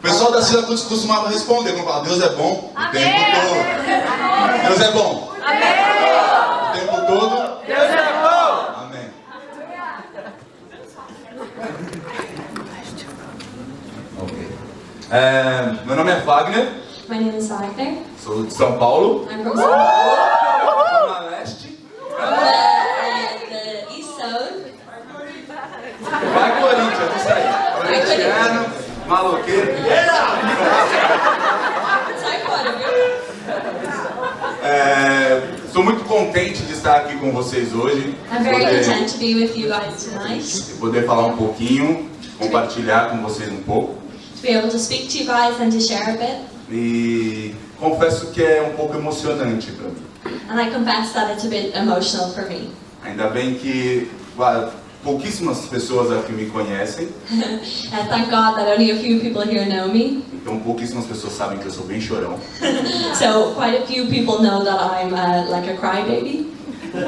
pessoal da Sila costumava responder, quando falava, Deus é bom o tempo todo. Deus é bom. O tempo todo. Deus é bom. Amém. Ok. Meu nome é Wagner. My name is Wagner. Sou de São Paulo. I'm from São Paulo. Zona Leste. From the East Zone. Vai Corinthians, isso aí. Corintiano, maloqueiro. Sai fora, viu? Sou muito contente de estar aqui com vocês hoje. I'm very content to be with you guys tonight. Poder falar um pouquinho, compartilhar com vocês um pouco. To be able to speak to you guys and to share a bit. E confesso que é um pouco emocionante para mim. And I confess that it's a bit emotional for me. Ainda bem que pouquíssimas pessoas aqui me conhecem. And thank God that only a few people here know me. Então pouquíssimas pessoas sabem que eu sou bem chorão. So quite a few people know that I'm like a crybaby. Tá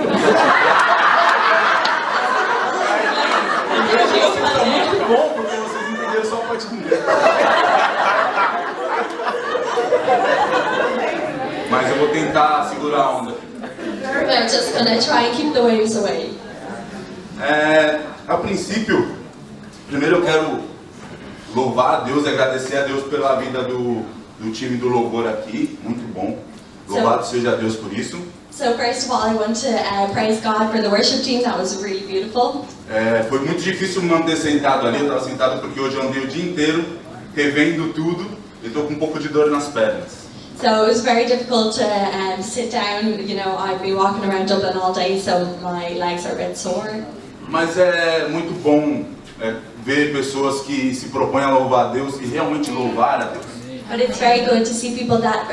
muito bom porque vocês entenderam só a parte do meio. Mas eu vou tentar segurar a onda. I'm just gonna try and keep the waves away. A princípio, primeiro eu quero louvar a Deus e agradecer a Deus pela vida do time do louvor aqui, muito bom. Louvado seja Deus por isso. So first of all, I want to praise God for the worship team. That was really beautiful. Foi muito difícil me manter sentado ali, eu estava sentado porque hoje eu andei o dia inteiro revendo tudo e estou com um pouco de dor nas pernas. So it was very difficult to sit down. You know, I've been walking around Dublin all day, so my legs are a bit sore. Mas é muito bom ver pessoas que se propõem a louvar a Deus e realmente louvar a Deus. But it's very good to see people that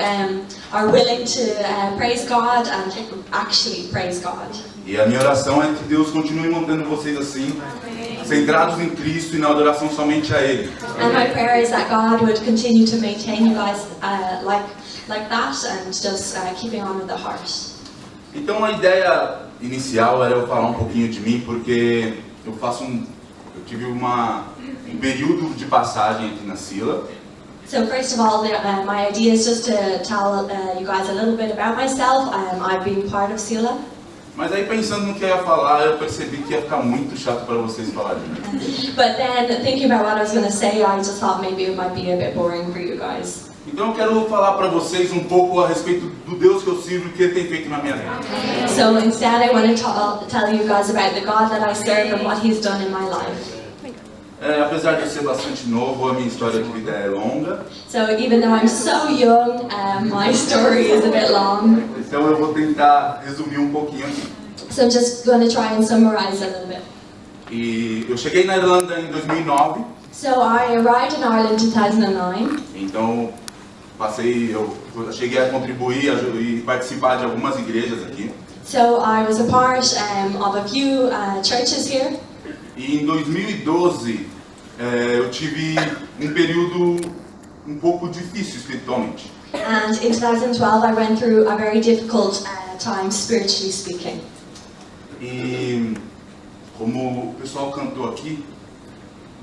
are willing to praise God and actually praise God. E a minha oração é que Deus continue mantendo vocês assim, centrados em Cristo e na adoração somente a Ele. And my prayer is that God would continue to maintain you guys like that and just keeping on with the heart. Então a ideia inicial era eu falar um pouquinho de mim, porque eu tive um período de passagem aqui na Sila. So first of all, my idea is just to tell you guys a little bit about myself. I've been part of Sila. Mas aí pensando no que eu ia falar, eu percebi que ia ficar muito chato para vocês falarem. But then thinking about what I was going to say, I just thought maybe it might be a bit boring for you guys. Então eu quero falar para vocês um pouco a respeito do Deus que eu sirvo e o que Ele tem feito na minha vida. So instead, I want to tell you guys about the God that I serve and what He's done in my life. Apesar de eu ser bastante novo, a minha história de vida é longa. So even though I'm so young, my story is a bit long. Então eu vou tentar resumir um pouquinho aqui. So I'm just going to try and summarize a little bit. E eu cheguei na Irlanda em 2009. So I arrived in Ireland in 2009. Então eu cheguei a contribuir e participar de algumas igrejas aqui. So I was a part of a few churches here. E em 2012 eu tive um período um pouco difícil espiritualmente. And in 2012 I went through a very difficult time spiritually speaking. E como o pessoal cantou aqui,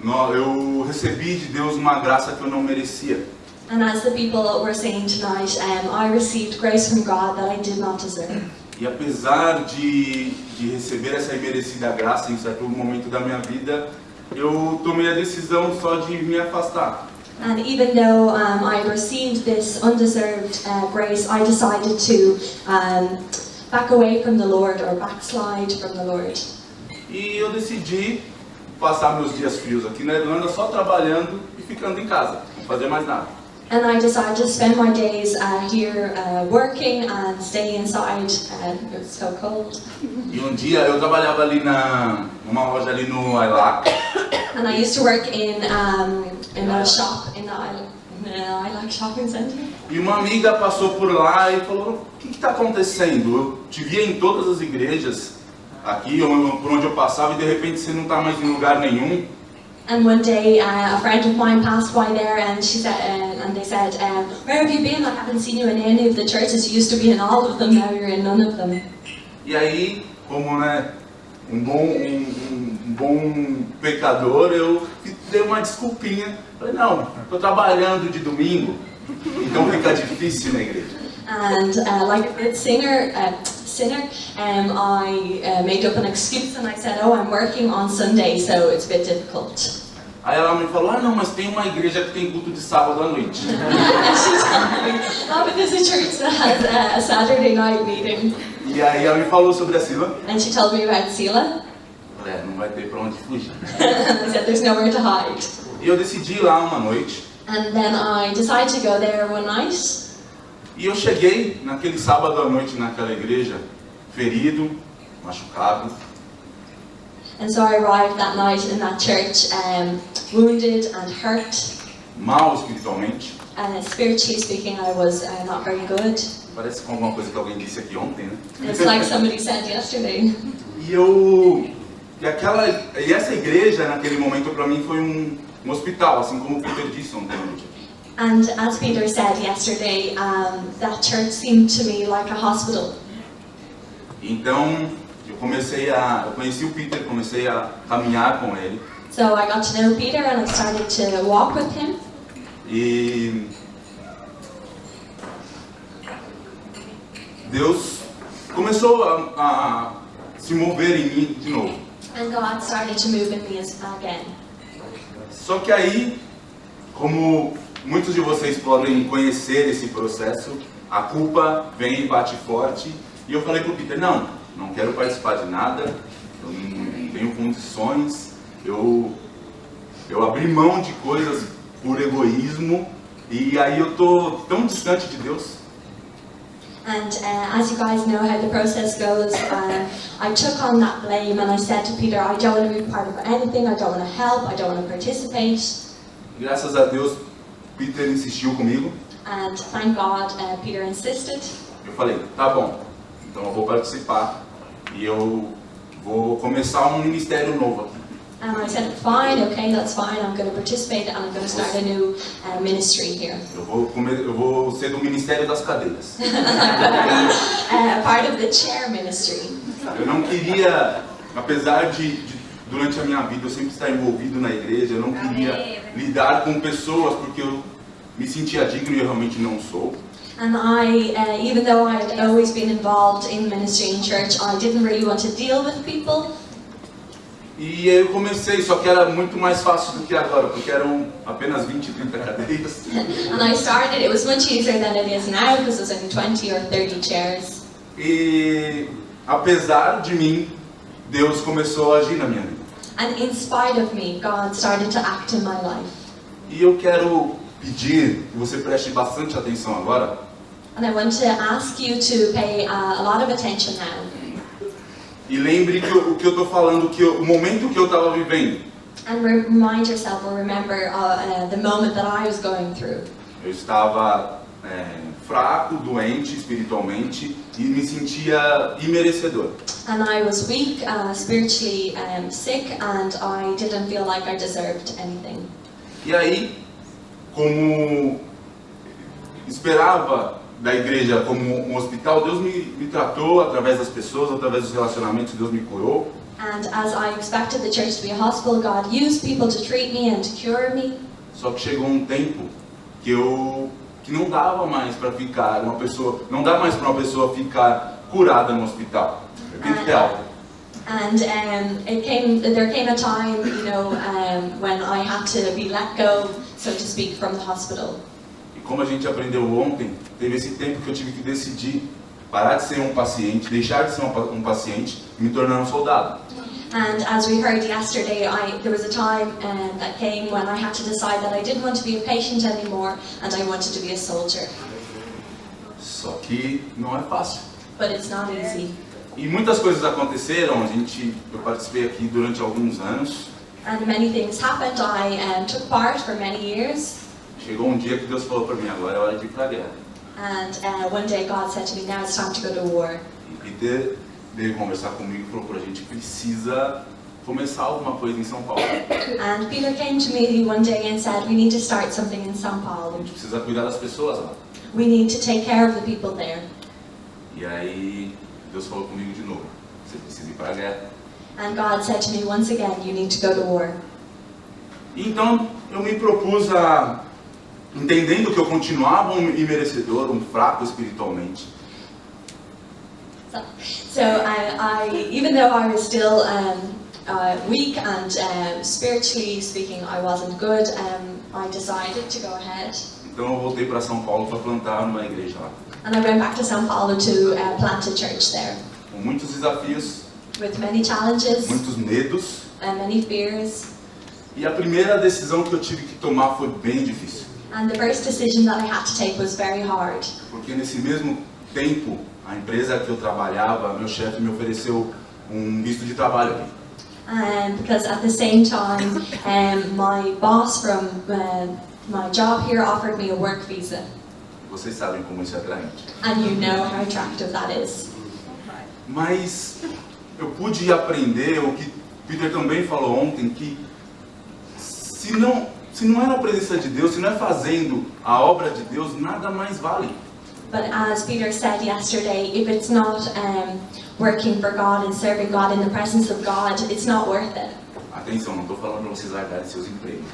eu recebi de Deus uma graça que eu não merecia. And as the people were saying tonight, I received grace from God that I did not deserve. E apesar de receber essa imerecida graça em certo momento da minha vida, eu tomei a decisão só de me afastar. And even though I received this undeserved grace, I decided to back away from the Lord or backslide from the Lord. E eu decidi passar meus dias frios aqui na Irlanda só trabalhando e ficando em casa, não fazer mais nada. And I decided to spend my days here working and staying inside. It was so cold. E um dia eu trabalhava ali numa loja ali no Ilac. And I used to work in a shop in the Ilac shopping center. E uma amiga passou por lá e falou: o que está acontecendo? Eu te via em todas as igrejas aqui, por onde eu passava, e de repente você não está mais em lugar nenhum. And one day, a friend of mine passed by there, and she said, and they said, "Where have you been? I haven't seen you in any of the churches. You used to be in all of them. Now you're in none of them." E aí, como um bom pecador, eu dei uma desculpinha. Falei, não, estou trabalhando de domingo, então fica difícil na igreja. And like a good sinner, I made up an excuse and I said, oh, I'm working on Sunday, so it's a bit difficult. Aí ela me falou, não, mas tem uma igreja que tem culto de sábado à noite. And she told me, oh, but there's a church that has a Saturday night meeting. E aí ela me falou sobre a Sila. And she told me about Sila. Falei, não vai ter pra onde fugir. I said, there's nowhere to hide. E eu decidi ir lá uma noite. And then I decided to go there one night. E eu cheguei naquele sábado à noite naquela igreja, ferido, machucado. And so I arrived that night in that church, wounded and hurt. Mal espiritualmente. Spiritually speaking, I was not very good. Parece com alguma coisa que alguém disse aqui ontem, né? It's like somebody said yesterday. E essa igreja naquele momento para mim foi um hospital, assim como o Peter disse ontem. And as Peter said yesterday, that church seemed to me like a hospital. Então eu conheci o Peter, comecei a caminhar com ele. So I got to know Peter and I started to walk with him. E Deus começou a se mover em mim de novo. And God started to move in me again. Só que aí, como muitos de vocês podem conhecer esse processo, a culpa vem e bate forte. E eu falei pro Peter, não quero participar de nada, eu não tenho condições, eu abri mão de coisas por egoísmo, e aí eu tô tão distante de Deus. And as you guys know how the process goes, I took on that blame and I said to Peter, I don't want to be part of anything, I don't want to help, I don't want to participate. Graças a Deus, Peter insistiu comigo. And thank God, Peter insisted. Eu falei, tá bom, então eu vou participar e eu vou começar um ministério novo aqui. And I said, fine, okay, that's fine, I'm going to participate and I'm going to start a new ministry here. Eu vou ser do Ministério das Cadeiras. Part of the chair ministry. Eu não queria, apesar de durante a minha vida eu sempre estar envolvido na igreja, eu não queria lidar com pessoas porque eu me sentia digno e eu realmente não sou. And even though I had always been involved in ministry in church, I didn't really want to deal with people. E eu comecei, só que era muito mais fácil do que agora, porque eram apenas 20, 30 cadeiras. And I started, it was much easier than it is now, because there's only 20 or 30 chairs. E apesar de mim, Deus começou a agir na minha vida. And in spite of me, God started to act in my life. E eu quero pedir que você preste bastante atenção agora. And I want to ask you to pay a lot of attention now. E lembre que o que eu estou falando, o momento que eu estava vivendo. And remind yourself or remember the moment that I was going through. Eu estava fraco, doente espiritualmente e me sentia imerecedor. And I was weak, spiritually sick, and I didn't feel like I deserved anything. E aí, como esperava da igreja como um hospital, Deus me tratou através das pessoas, através dos relacionamentos, Deus me curou. And as I expected the church to be a hospital, God used people to treat me and to cure me. Só que chegou um tempo que não dava mais para ficar não dá mais para uma pessoa ficar curada no hospital. And there came a time, when I had to be let go, so to speak, from the hospital. E como a gente aprendeu ontem, teve esse tempo que eu tive que decidir parar de ser um paciente, deixar de ser um paciente e me tornar um soldado. And as we heard yesterday, there was a time that came when I had to decide that I didn't want to be a patient anymore and I wanted to be a soldier. Só que não é fácil. But it's not easy. E muitas coisas aconteceram, eu participei aqui durante alguns anos. And many things happened. I took part for many years. Chegou um dia que Deus falou para mim, agora é hora de ir para a guerra. And one day God said to me, now it's time to go to war. E Peter veio conversar comigo e falou, a gente precisa começar alguma coisa em São Paulo. And Peter came to me one day and said, we need to start something in São A Paulo. gente precisa cuidar das pessoas lá. We need to take care of the people there. E aí Deus falou comigo de novo, você precisa ir para a guerra. And God said to me once again, you need to go to war. Então eu me propus a, entendendo que eu continuava um imerecedor, um fraco espiritualmente. So even though I was still weak and spiritually speaking I wasn't good, I decided to go ahead. Então eu voltei para São Paulo para plantar uma igreja lá. And I went back to São Paulo to plant a church there. Com muitos desafios, With many challenges muitos medos. and many fears. E a primeira decisão que eu tive que tomar foi bem difícil. And the first decision that I had to take was very hard. Porque nesse mesmo tempo, a empresa que eu trabalhava, meu chefe me ofereceu um visto de trabalho aqui. Because at the same time, my boss from my job here offered me a work visa. Vocês sabem como isso é atraente. And you know how attractive that is. Mas eu pude aprender o que Peter também falou ontem, que se não é na presença de Deus, se não é fazendo a obra de Deus, nada mais vale. But as Peter said yesterday, if it's not working for God and serving God in the presence of God, it's not worth it. Atenção, não estou falando para vocês largarem seus empregos.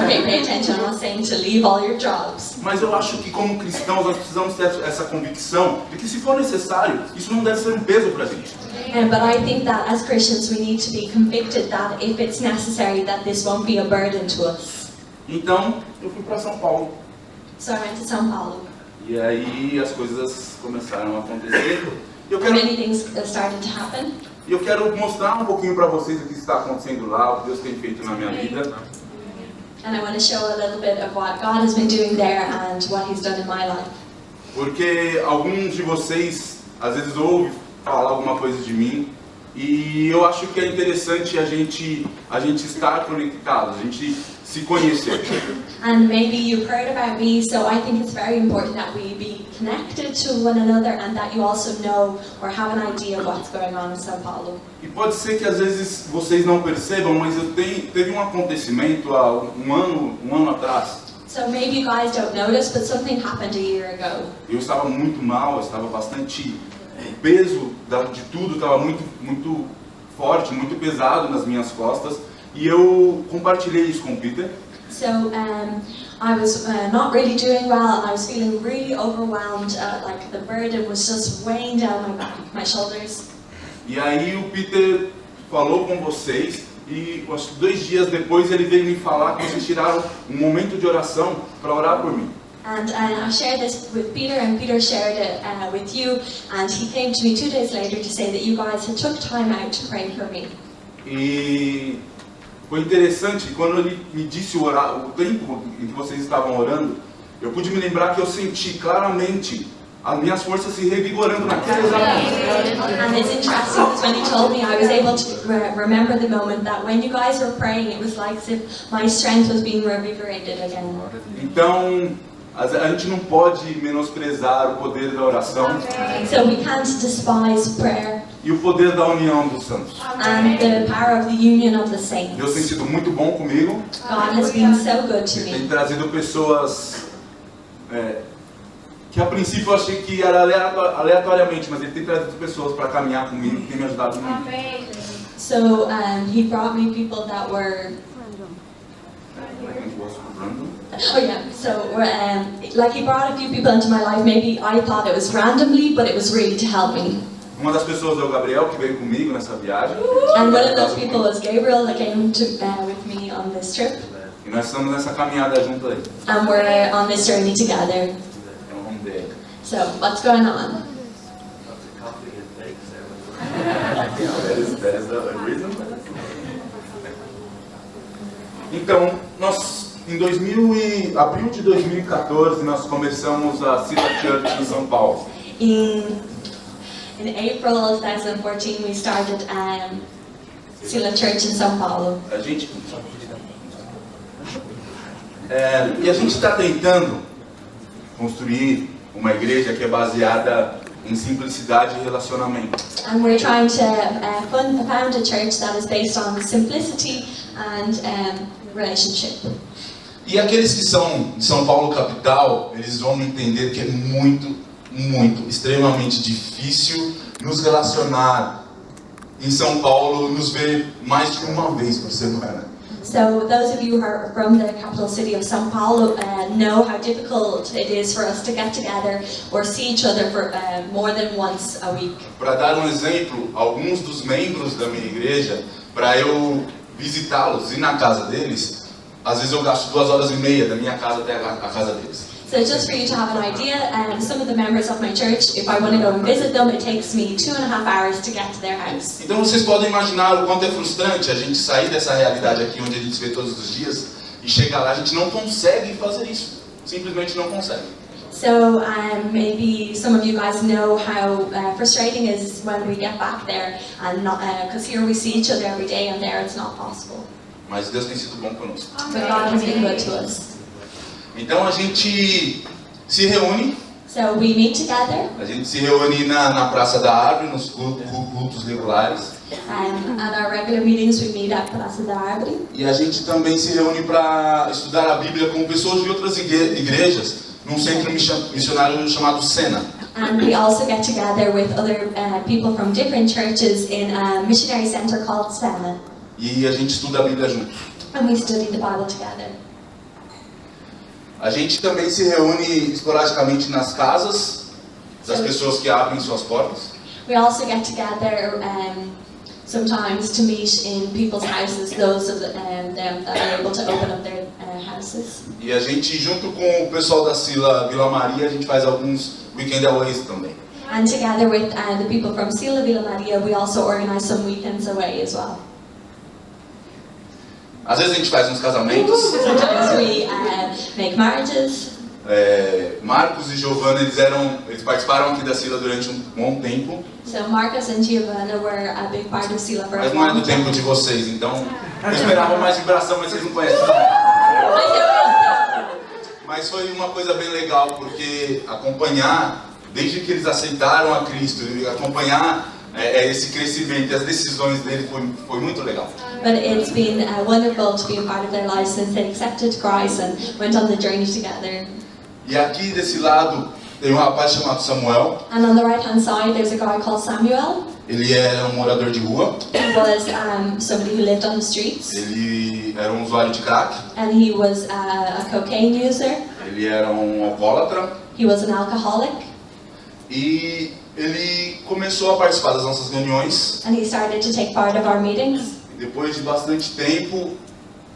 Okay, pay attention, I'm not saying to leave all your jobs. Mas eu acho que como cristãos nós precisamos ter essa convicção de que se for necessário, isso não deve ser um peso para a gente. But I think that as Christians we need to be convicted that if it's necessary that this won't be a burden to us. Então, eu fui para São Paulo. So I went to São Paulo. E aí as coisas começaram a acontecer. Many things started to happen. E eu quero mostrar um pouquinho para vocês o que está acontecendo lá, o que Deus tem feito na minha vida. And I want to show a little bit of what God has been doing there and what He's done in my life. Porque alguns de vocês às vezes ouvem falar alguma coisa de mim e eu acho que é interessante a gente estar conectado, a gente se conhecer. And maybe you've heard about me, so I think it's very important that we be connected to one another and that you also know or have an idea of what's going on in São Paulo. E pode ser que às vezes vocês não percebam, mas teve um acontecimento há um ano atrás. So maybe you guys don't notice, but something happened a year ago. Eu estava muito mal, eu estava bastante, o peso de tudo estava muito forte, muito pesado nas minhas costas. E eu compartilhei isso com o Peter. So I was not really doing well, and I was feeling really overwhelmed. Like the burden was just weighing down my back, my shoulders. E aí o Peter falou com vocês e acho que 2 dias depois ele veio me falar que vocês tiraram um momento de oração para orar por mim. And I shared this with Peter, and Peter shared it with you. And he came to me 2 days later to say that you guys had took time out to pray for me. E foi interessante, quando ele me disse o tempo em que vocês estavam orando, eu pude me lembrar que eu senti claramente as minhas forças se revigorando naquele exato momento. And it's interesting because when he told me, I was able to remember the moment that when you guys were praying, it was like as if my strength was being revigorated again. Então, a gente não pode menosprezar o poder da oração. So we can't despise prayer. E o poder da união dos santos. And the power of the union of the saints. Deus tem sido muito bom comigo. God has been so good to Ele tem me. trazido pessoas que a princípio eu achei que era aleatoriamente, mas Ele tem trazido pessoas para caminhar comigo, que tem me ajudado muito. So he brought me people that were. Oh yeah, so like he brought a few people into my life. Maybe I thought it was randomly, but it was really to help me. Uma das pessoas é o Gabriel, que veio comigo nessa viagem. And one of those people was Gabriel that came with me on this trip. E nós estamos nessa caminhada junto aí. And we're on this journey together. Então vamos ver. So what's going on? That is the reason. Então, nós em abril de 2014 nós começamos a Cita Church em São Paulo. In April of 2014, we started Sila Church in São Paulo. E a gente está tentando construir uma igreja que é baseada em simplicidade e relacionamento. And we're trying to found a church that is based on simplicity and relationship. E aqueles que são de São Paulo capital, eles vão entender que é muito, extremamente difícil nos relacionar em São Paulo, nos ver mais de uma vez por semana. So So those of you who are from the capital city of São Paulo know how difficult it is for us to get together or see each other for more than once a week. Para dar um exemplo, alguns dos membros da minha igreja, para eu visitá-los, ir na casa deles, às vezes eu gasto 2 horas e meia da minha casa até a casa deles. So just for you to have an idea, some of the members of my church, if I want to go and visit them, it takes me 2.5 hours to get to their house. Então vocês podem imaginar o quanto é frustrante a gente sair dessa realidade aqui onde a gente se vê todos os dias e chegar lá, a gente não consegue fazer isso, simplesmente não consegue. So maybe some of you guys know how frustrating it is when we get back there, and because here we see each other every day, and there it's not possible. Mas Deus tem sido bom conosco. But God has been good to us. Então a gente se reúne. So we meet together. A gente se reúne na Praça da Árvore, nos cultos regulares. At our regular meetings we meet at Praça da Árvore. E a gente também se reúne para estudar a Bíblia com pessoas de outras igrejas, num centro missionário chamado Sena. And we also get together with other people from different churches in a missionary center called Sena. E a gente estuda a Bíblia junto. And we study the Bible together. A gente também se reúne esporadicamente nas casas das pessoas que abrem suas portas. We also get together sometimes to meet in people's houses, those of them that are able to open up their houses. E a gente, junto com o pessoal da Vila Maria, a gente faz alguns weekend aways também. And together with the people from Sila Vila Maria, we also organize some weekends away as well. Às vezes a gente faz uns casamentos. Sometimes we make marriages. Marcos e Giovanna, eles participaram aqui da Sila durante um bom tempo. So Marcos and Giovanna were a big part of Sila for a Mas não é long do tempo time. de vocês, então eu esperava mais vibração, mas vocês não conhecem. Mas foi uma coisa bem legal, porque acompanhar, desde que eles aceitaram a Cristo, e acompanhar esse crescimento e as decisões dele foi muito legal. But it's been wonderful to be a part of their lives since they accepted Christ and went on the journey together. E aqui desse lado tem um rapaz chamado Samuel. And on the right-hand side, there's a guy called Samuel. Ele era um morador de rua. He was somebody who lived on the streets. Ele era um usuário de crack. And he was a cocaine user. Ele era um alcoólatra. He was an alcoholic. E ele começou a participar das nossas reuniões. And he started to take part of our meetings. Depois de bastante tempo,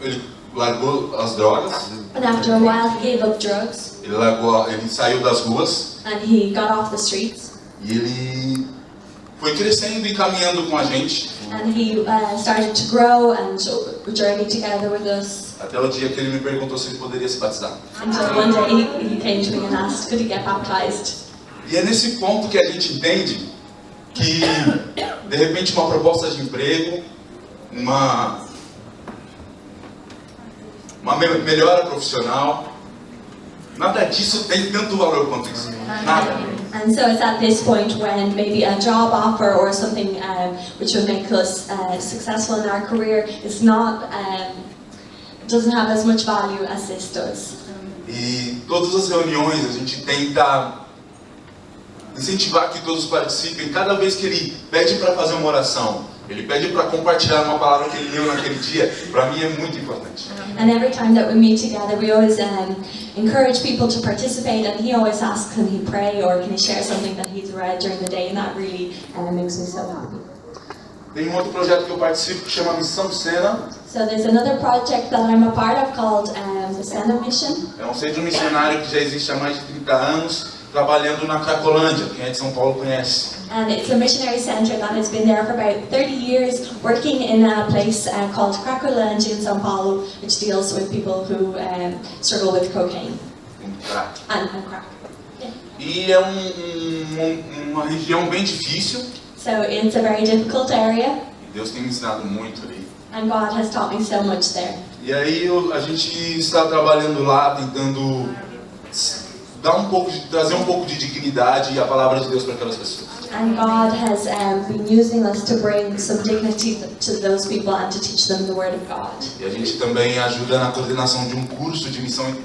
ele largou as drogas. And after a while, he gave up drugs. Ele saiu das ruas. And he got off the streets. E ele foi crescendo e caminhando com a gente. And he started to grow and journey together with us. Até o dia que ele me perguntou se ele poderia se batizar. Until one day he came to me and asked, could he get baptized? E é nesse ponto que a gente entende que, de repente, uma proposta de emprego, uma melhora profissional, nada disso tem tanto valor quanto isso. Nada. And so it's at this point when maybe a job offer or something which would make us successful in our career is not, doesn't have as much value as this does. E todas as reuniões a gente tenta incentivar que todos participem. Cada vez que ele pede para fazer uma oração, ele pede para compartilhar uma palavra que ele leu naquele dia, para mim é muito importante. And every time that we meet together, we always encourage people to participate, and he always asks, can he pray or can he share something that he's read during the day, and that really makes me so happy. Tem um outro projeto que eu participo que chama Missão Sena. So there's another project that I'm a part of called the Sena Mission. É um centro missionário que já existe há mais de 30 anos, trabalhando na Cracolândia, quem é de São Paulo conhece. And it's a missionary center that has been there for about 30 years, working in a place called Cracolândia in São Paulo, which deals with people who struggle with cocaine and crack. Yeah. E é uma região bem difícil. So it's a very difficult area, E Deus tem me ensinado muito ali. and God has taught me so much there. E aí a gente está trabalhando lá, tentando trazer um pouco de dignidade e a palavra de Deus para aquelas pessoas. And God has been using us to bring some dignity to those people and to teach them the Word of God. E a gente também ajuda na coordenação de um curso de missões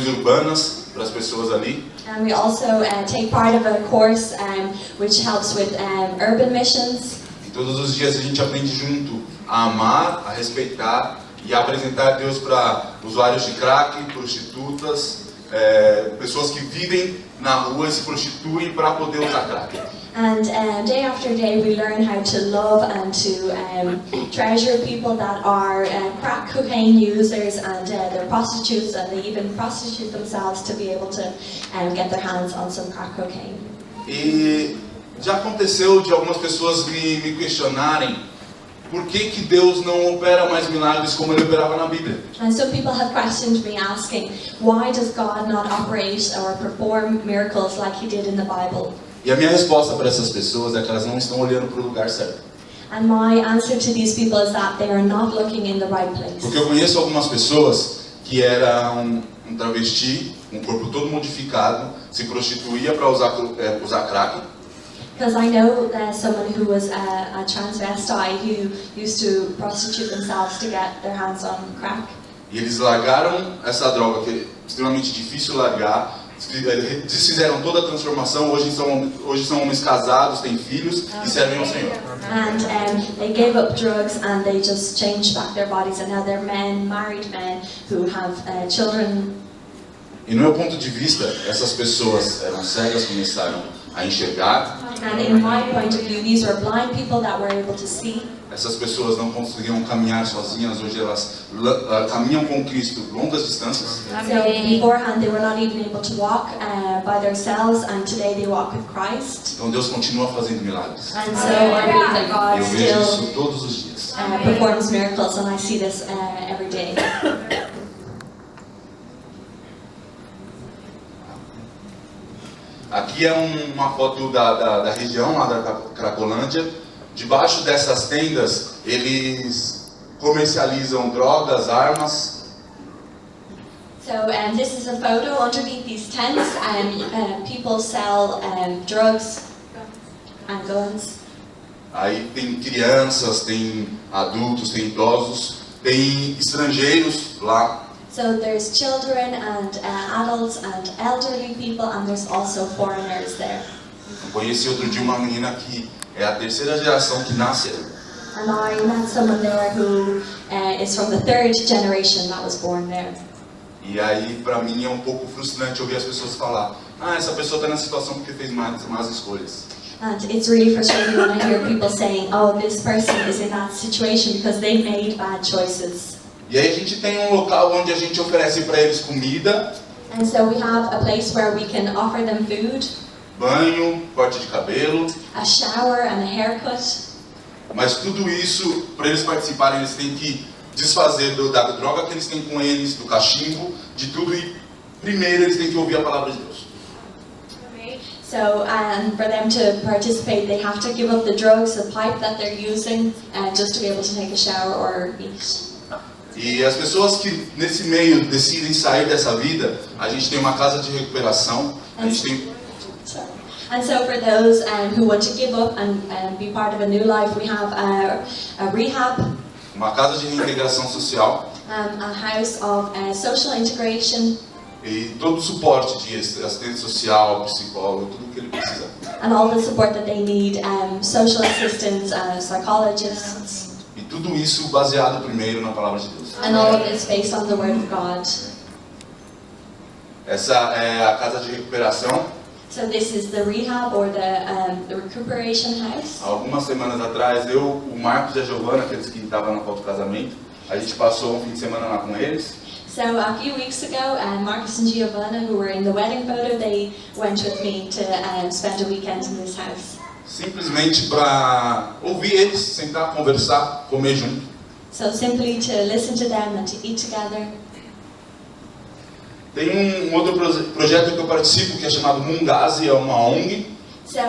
urbanas para as pessoas ali. And we also take part of a course which helps with urban missions. E todos os dias a gente aprende junto a amar, a respeitar e a apresentar Deus para usuários de crack, prostitutas, pessoas que vivem na rua e se prostituem para poder usar crack. And day after day we learn how to love and to treasure people that are crack cocaine users, and they're prostitutes, and they even prostitute themselves to be able to get their hands on some crack cocaine. E já aconteceu de algumas pessoas me questionarem por que Deus não opera mais milagres como Ele operava na Bíblia. And so people have questioned me asking, why does God not operate or perform miracles like He did in the Bible? E a minha resposta para essas pessoas é que elas não estão olhando para o lugar certo. And my answer to these people is that they are not looking in the right place. Porque eu conheço algumas pessoas que eram um travesti, um corpo todo modificado, se prostituía para usar crack. Because I know someone who was a transvestite who used to prostitute themselves to get their hands on crack. E eles largaram essa droga, que é extremamente difícil largar, desfizeram toda a transformação, hoje são homens casados, têm filhos e servem ao Senhor. And they gave up drugs and they just changed back their bodies, and now they're men, married men who have children. E no meu ponto de vista, essas pessoas eram cegas, começaram a enxergar. And in my point of view, these were blind people that were able to see. Essas pessoas não conseguiam caminhar sozinhas, hoje elas caminham com Cristo longas distâncias. So beforehand they were not even able to walk by themselves, and today they walk with Christ. Então Deus continua fazendo milagres. And so I believe that God Eu vejo still isso todos os dias. performs miracles, and I see this every day. Aqui é uma foto da região, lá da Cracolândia. Debaixo dessas tendas, eles comercializam drogas, armas. So this is a photo underneath these tents, and people sell drugs and guns. Aí tem crianças, tem adultos, tem idosos, tem estrangeiros lá. So there's children and adults and elderly people, and there's also foreigners there. Eu conheci outro dia uma menina que é a terceira geração que nasce. And I met someone there who is from the third generation that was born there. E aí, pra mim, é um pouco frustrante ouvir as pessoas falar: essa pessoa está nessa situação porque fez más escolhas. And it's really frustrating when I hear people saying, oh, this person is in that situation because they made bad choices. E aí a gente tem um local onde a gente oferece para eles comida, And so we have a place where we can offer them food, banho, corte de cabelo, a shower and a haircut. mas tudo isso, para eles participarem, eles têm que desfazer da droga que eles têm com eles, do cachimbo, de tudo, e primeiro eles têm que ouvir a palavra de Deus. So for them to participate, they have to give up the drugs, the pipe that they're using, just to be able to take a shower or eat. E as pessoas que nesse meio decidem sair dessa vida, a gente tem uma casa de recuperação, a gente tem... And so for those who want to give up and be part of a new life, we have a rehab, uma casa de reintegração social, a house of social integration, e todo o suporte de assistente social, psicólogo, tudo o que ele precisa. and all the support that they need, social assistants, psychologists, E tudo isso baseado primeiro na palavra de Deus. and all of this based on the Word of God. Essa é a casa de recuperação. So this is the rehab or the recuperation house. Há algumas semanas atrás, o Marcos e a Giovana, aqueles que estavam na foto do casamento, a gente passou um fim de semana lá com eles. So a few weeks ago, Marcus and Giovanna, who were in the wedding photo, they went with me to spend a weekend in this house. Simplesmente para ouvir eles, sentar, conversar, comer junto. So simply to listen to them and to eat together. Tem um outro projeto que eu participo que é chamado Mungazi, é uma ONG. So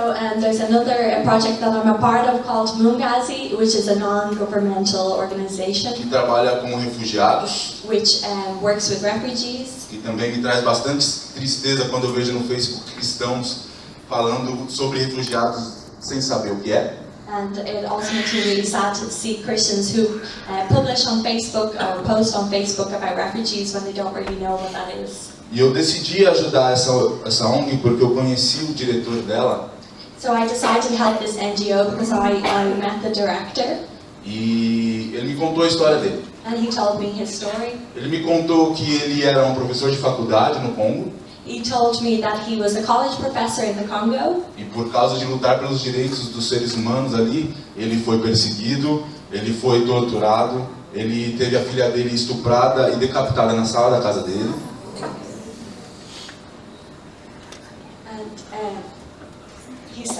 there's another project that I'm a part of called Mungazi, which is a non-governmental organization Que trabalha com refugiados, which works with refugees. e também me traz bastante tristeza quando eu vejo no Facebook cristãos falando sobre refugiados sem saber o que é. And it also makes me really sad to see Christians who publish on Facebook or post on Facebook about refugees when they don't really know what that is. E eu decidi ajudar essa ONG porque eu conheci o diretor dela. So I decided to help this NGO because I met the director. E ele me contou a história dele. And he told me his story. Ele me contou que ele era um professor de faculdade no Congo. He told me that he was a college professor in the Congo. E por causa de lutar pelos direitos dos seres humanos ali, ele foi perseguido, ele foi torturado, ele teve a filha dele estuprada e decapitada na sala da casa dele.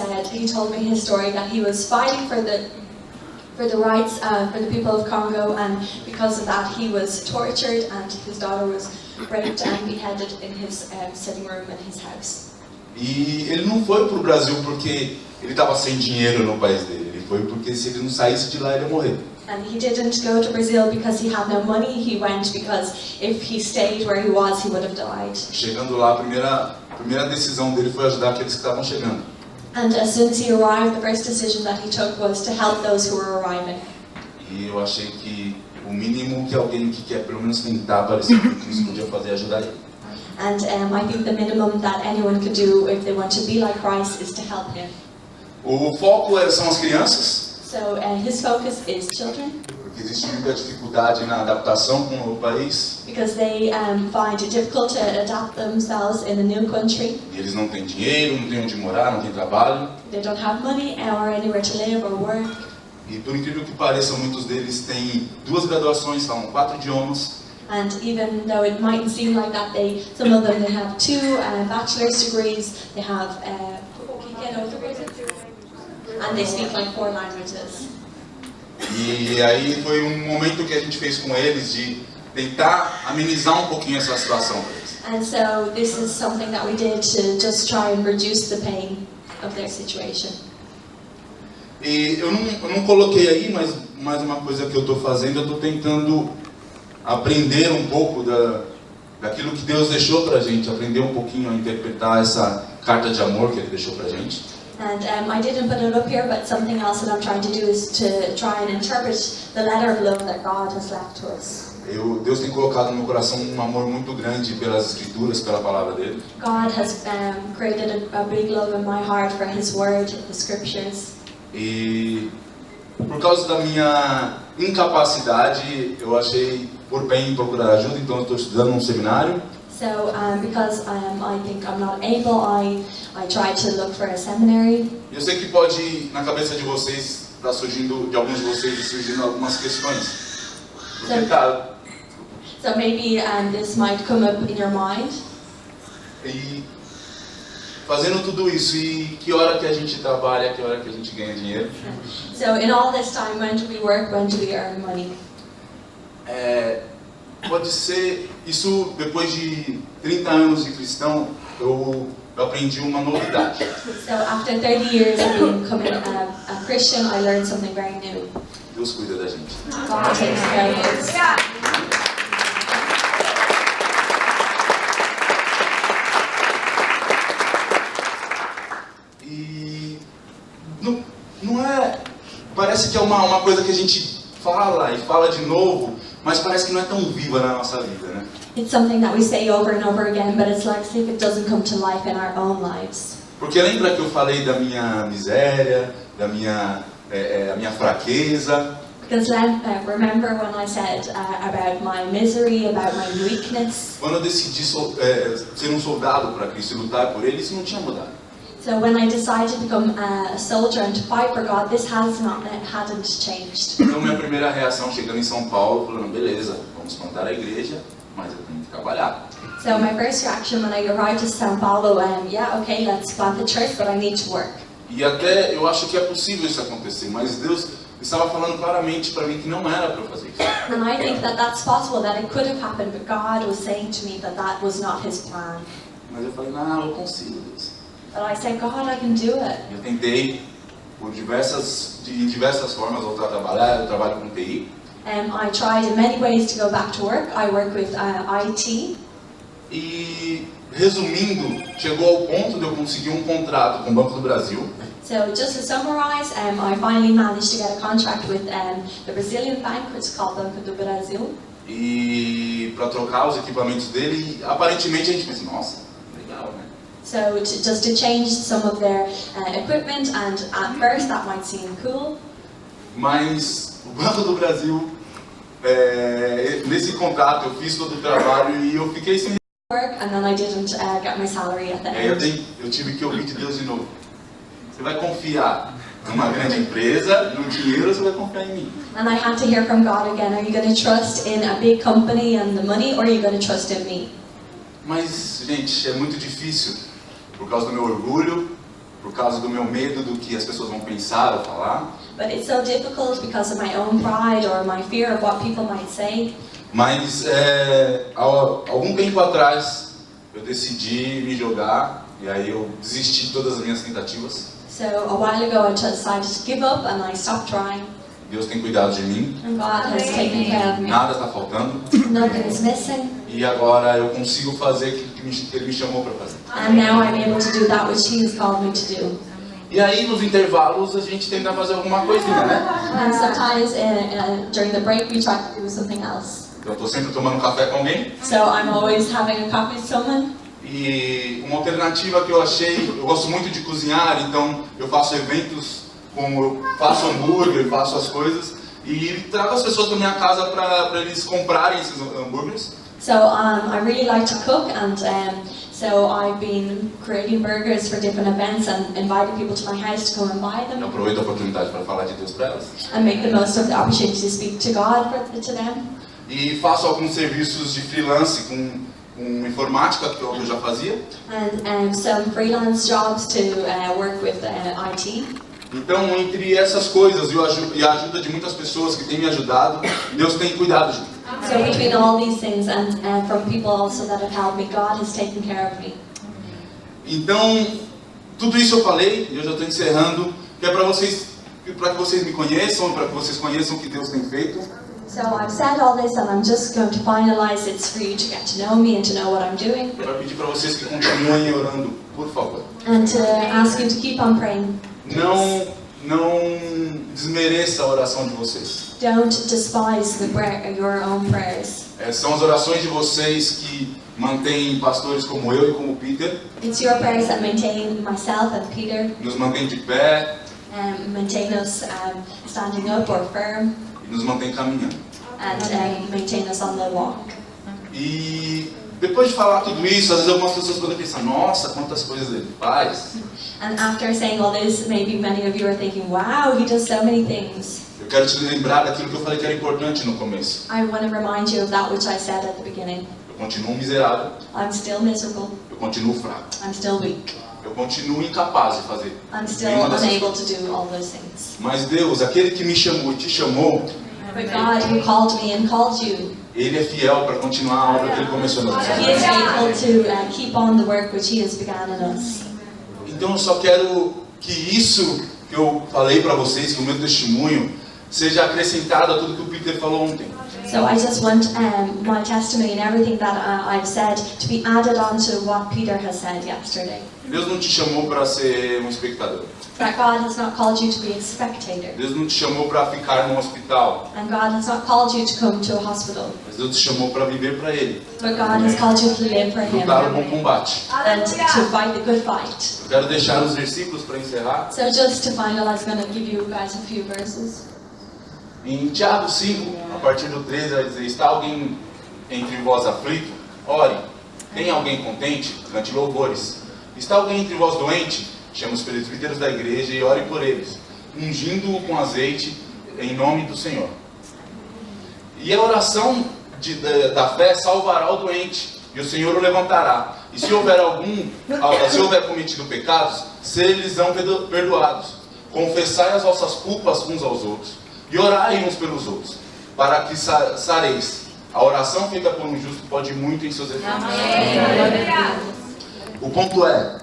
And he told me his story that he was fighting for the rights for the people of Congo, and because of that he was tortured and his daughter was raped and beheaded in his sitting room in his house. E ele não foi para o Brasil porque ele estava sem dinheiro no país dele. Ele foi porque se ele não saísse de lá ele ia morrer. And he didn't go to Brazil because he had no money. He went because if he stayed where he was, he would have died. Chegando lá, a primeira decisão dele foi ajudar aqueles que estavam chegando. And as soon as he arrived, the first decision that he took was to help those who were arriving. E eu achei que o mínimo que alguém que quer pelo menos tentar parecer com Cristo podia fazer é ajudar ele. And I think the minimum that anyone could do if they want to be like Christ is to help him. O foco são as crianças, So his focus is children, porque existe muita dificuldade na adaptação com o novo país. because they find it difficult to adapt themselves in a new country. E eles não têm dinheiro, não têm onde morar, não têm trabalho. They don't have money or anywhere to live or work. E por incrível que pareça, muitos deles têm 2 graduações, falam 4 idiomas. And even though it mightn't seem like that, some of them they have 2 bachelor's degrees. They have and they speak like 4 languages. E aí foi momento que a gente fez com eles de tentar amenizar pouquinho essa situação para eles. And so this is something that we did to just try and reduce the pain of their situation. E eu não coloquei aí, mas mais uma coisa que eu estou fazendo, eu estou tentando aprender pouco daquilo que Deus deixou para a gente, aprender pouquinho a interpretar essa carta de amor que Ele deixou para a gente. And I didn't put it up here, but something else that I'm trying to do is to try and interpret the letter of love that God has left to us. Deus tem colocado no meu coração amor muito grande pelas escrituras, pela palavra dele. God has created a big love in my heart for His Word, the Scriptures. E por causa da minha incapacidade, eu achei por bem procurar ajuda, então eu estou estudando seminário. So because I think I'm not able, I tried to look for a seminary. Eu sei que pode, na cabeça de vocês, está surgindo, de alguns de vocês, surgindo algumas questões. So maybe this might come up in your mind. E fazendo tudo isso, e que hora que a gente trabalha, que hora que a gente ganha dinheiro? So in all this time, when do we work, when do we earn money? Pode ser, isso depois de 30 anos de cristão, eu aprendi uma novidade. So after 30 years of becoming a Christian, I learned something very new. Deus cuida da gente. God takes care of us. E não é, parece que é uma coisa que a gente fala e fala de novo, mas parece que não é tão viva na nossa vida, né? It's something that we say over and over again, but it's like as if it doesn't come to life in our own lives. Porque lembra que eu falei da minha miséria, da minha fraqueza? Because remember when I said about my misery, about my weakness? Quando eu decidi ser soldado para Cristo e lutar por Ele, isso não tinha mudado. So when I decided to become a soldier and to fight for God, this hadn't changed. Então minha primeira reação chegando em São Paulo, falando, beleza, vamos plantar a igreja, mas eu tenho que trabalhar. So my first reaction when I arrived to São Paulo, yeah, okay, let's plant the church, but I need to work. E até eu acho que é possível isso acontecer, mas Deus estava falando claramente para mim que não era para eu fazer isso. And I think that that's possible, that it could have happened, but God was saying to me that that was not His plan. Mas eu falei, não, eu consigo, Deus. But I said, God, I can do it. Eu tentei de diversas formas voltar a trabalhar, eu trabalho com TI. I tried in many ways to go back to work. I work with IT. E resumindo, chegou ao ponto de eu conseguir contrato com o Banco do Brasil. So just to summarize, I finally managed to get a contract with the Brazilian bank, which is called Banco do Brasil. E para trocar os equipamentos dele, e aparentemente a gente pensa, nossa, legal, né? So just to change some of their equipment, and at first that might seem cool. Mas o Banco do Brasil, nesse contrato, eu fiz todo o trabalho e eu fiquei sem work, and then I didn't get my salary at the end. eu tive que ouvir de Deus de novo. Você vai confiar numa grande empresa, no dinheiro, ou você vai confiar em mim? And I had to hear from God again, are you going to trust in a big company and the money, or are you going to trust in me? Mas, gente, é muito difícil, por causa do meu orgulho, por causa do meu medo do que as pessoas vão pensar ou falar. But it's so difficult because of my own pride or my fear of what people might say. Mas, algum tempo atrás, eu decidi me jogar, e aí eu desisti de todas as minhas tentativas. So a while ago I decided to give up and I stopped trying. Deus tem cuidado de mim, And God has taken care of me. nada está faltando, Nothing is missing. e agora eu consigo fazer aquilo que Ele me chamou para fazer. And now I'm able to do that which He has called me to do. E aí, nos intervalos, a gente tenta fazer alguma coisinha, né? And sometimes during the break we try to do something else. Eu estou sempre tomando café com alguém. So I'm always having a coffee with someone. E uma alternativa que eu achei, eu gosto muito de cozinhar, então eu faço eventos, como eu faço hambúrguer, faço as coisas, e trago as pessoas para minha casa para eles comprarem esses hambúrgueres. So I really like to cook, and so I've been creating burgers for different events and inviting people to my house to come and buy Eu them aproveito a oportunidade para falar de Deus para elas. and make the most of the opportunity to speak to God to them. E faço alguns serviços de freelance com informática, que eu já fazia. And some freelance jobs to work with IT. Então, entre essas coisas e a ajuda de muitas pessoas que têm me ajudado, Deus tem cuidado de mim. So between all these things and from people also that have helped me, God has taken care of me. Então, tudo isso eu falei, e eu já estou encerrando, que é para que vocês me conheçam, para que vocês conheçam o que Deus tem feito. So I've said all this and I'm just going to finalize. It's for you to get to know me and to know what I'm doing. Para pedir para vocês que continuem orando, por favor. And to ask you to keep on praying. Não desmereça a oração de vocês. Don't despise your own prayers. São as orações de vocês que mantêm pastores como eu e como Peter, It's your prayers that maintain myself and Peter, nos mantêm de pé maintain us standing up or firm, e nos mantêm caminhando. and maintain us on the walk. E depois de falar tudo isso, às vezes algumas pessoas podem pensar, nossa, quantas coisas ele faz. And after saying all this, maybe many of you are thinking, wow, he does so many things. Eu quero te lembrar daquilo que eu falei que era importante no começo. I want to remind you of that which I said at the beginning. Eu continuo miserável, I'm still miserable. eu continuo fraco, I'm still weak. eu continuo incapaz de fazer I'm still nenhuma dessas unable coisas. to do all those things. Mas Deus, aquele que me chamou e te chamou, But God, who called me and called you, Ele é fiel para continuar a obra que Ele começou nas nossas He is vidas. faithful to keep on the work which He has begun in us. Então eu só quero que isso que eu falei para vocês, que o meu testemunho, seja acrescentado a tudo que o Peter falou ontem. So I just want my testimony and everything that I've said to be added on to what Peter has said yesterday. Deus não te chamou para ser um espectador. That God has not called you to be a spectator. Deus não te chamou para ficar num hospital. And God has not called you to come to a hospital. Mas Deus te chamou para viver para Ele. But God has called you to live for Him Lutar o bom combate. and to fight the good fight. Eu quero deixar os versículos para encerrar. So just to finalize, I'm going to give you guys a few verses. Em Tiago 5, a partir do 13, vai dizer: está alguém entre vós aflito? Ore. Tem alguém contente? Cante louvores. Está alguém entre vós doente? Chame os presbíteros da igreja e ore por eles, ungindo-o com azeite em nome do Senhor. E a oração da fé salvará o doente, e o Senhor o levantará. E se houver cometido pecados, serão perdoados. Confessai as vossas culpas uns aos outros, e orai uns pelos outros, para que sareis. A oração feita por um justo pode muito em seus efeitos. O ponto é,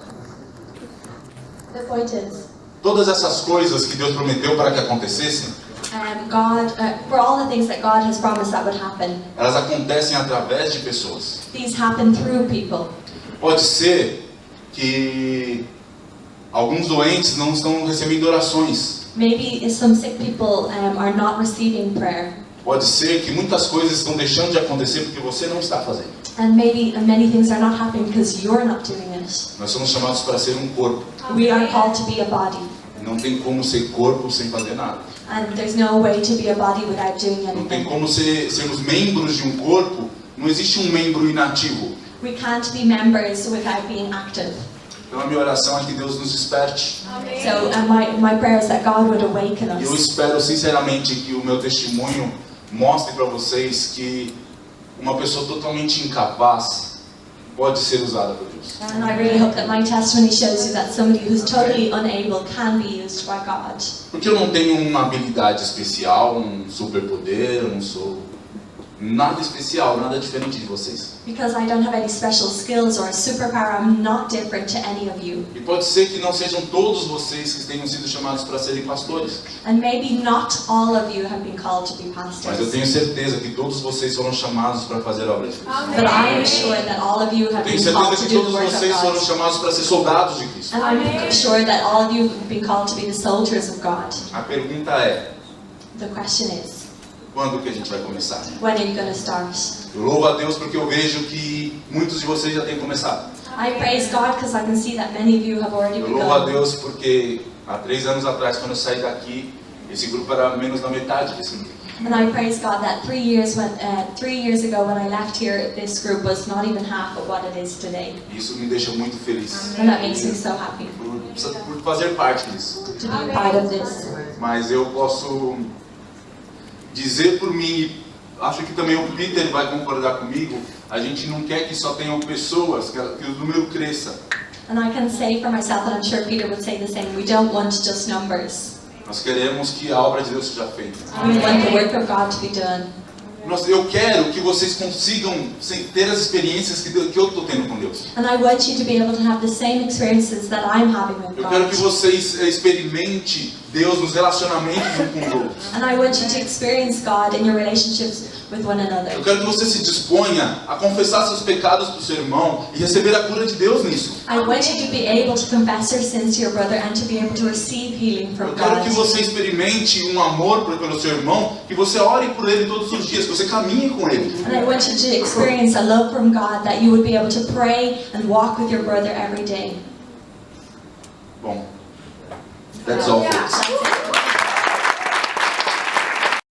The point is, todas essas coisas que Deus prometeu para que acontecessem, God, for all the things that God has promised that would happen, elas acontecem através de pessoas. these happen through people. Pode ser que alguns doentes não estão recebendo orações. Maybe some sick people are not receiving prayer. Pode ser que muitas coisas estão deixando de acontecer porque você não está fazendo. And maybe many things are not happening because you're not doing it. Nós somos chamados para ser um corpo. We are called to be a body. Não tem como ser corpo sem fazer nada. And there's no way to be a body without doing Não tem anything. como sermos membros de um corpo. Não existe um membro inativo. We can't be members without being active. Então a minha oração é que Deus nos desperte. So my prayer is that God would awaken E eu us. espero sinceramente que o meu testemunho mostre para vocês que uma pessoa totalmente incapaz pode ser usada por Deus. And I really hope that my testimony shows you that somebody who's totally unable can be used by God. Porque eu não tenho uma habilidade especial, um superpoder, eu não sou nada especial, nada diferente de vocês. Because I don't have any special skills or a superpower, I'm not different to any of you. E pode ser que não sejam todos vocês que tenham sido chamados para serem pastores. And maybe not all of you have been called to be Mas eu pastors. tenho certeza que todos vocês foram chamados para fazer a obra de Cristo. But I am sure that all of you Eu have tenho been called certeza to que do the todos work of vocês foram God. chamados para ser soldados de Cristo. And I'm sure that all of you have been called to be the soldiers of God. A pergunta é, The question is, quando que a gente vai começar? when are you going to start? Eu louvo a Deus porque eu vejo que muitos de vocês já têm começado. I praise God because I can see that many of you have already Eu louvo a begun. Deus porque há 3 anos atrás, quando eu saí daqui, esse grupo era menos da metade desse grupo. And I praise God that 3 years ago when I left here, this group was not even half of what it is today. Isso me deixa muito feliz And that makes me so happy por fazer parte disso. to be a part of this. Mas eu posso dizer por mim, acho que também o Peter vai concordar comigo, a gente não quer que só tenham pessoas, que o número cresça. And I can say for myself, and I'm sure Peter would say the same, we don't want just numbers. Nós queremos que a obra de Deus seja feita. We want the work of God to be done. Eu quero que vocês consigam ter as experiências que eu estou tendo com Deus. And I want you to be able to have the same experiences that I'm having with Eu quero que God. vocês experimentem Deus nos relacionamentos uns com os outros. And I want you to experience God in your relationships with one another. Eu quero que você se disponha a confessar seus pecados para o seu irmão e receber a cura de Deus nisso. I want you to be able to confess your sins to your brother and to be able to receive healing from Eu quero que God. você experimente um amor pelo seu irmão, que você ore por ele todos os dias, que você caminhe com ele. And I want you to experience a love from God that you would be able to pray and walk with your brother every day. Bom, that's all, folks. That's it.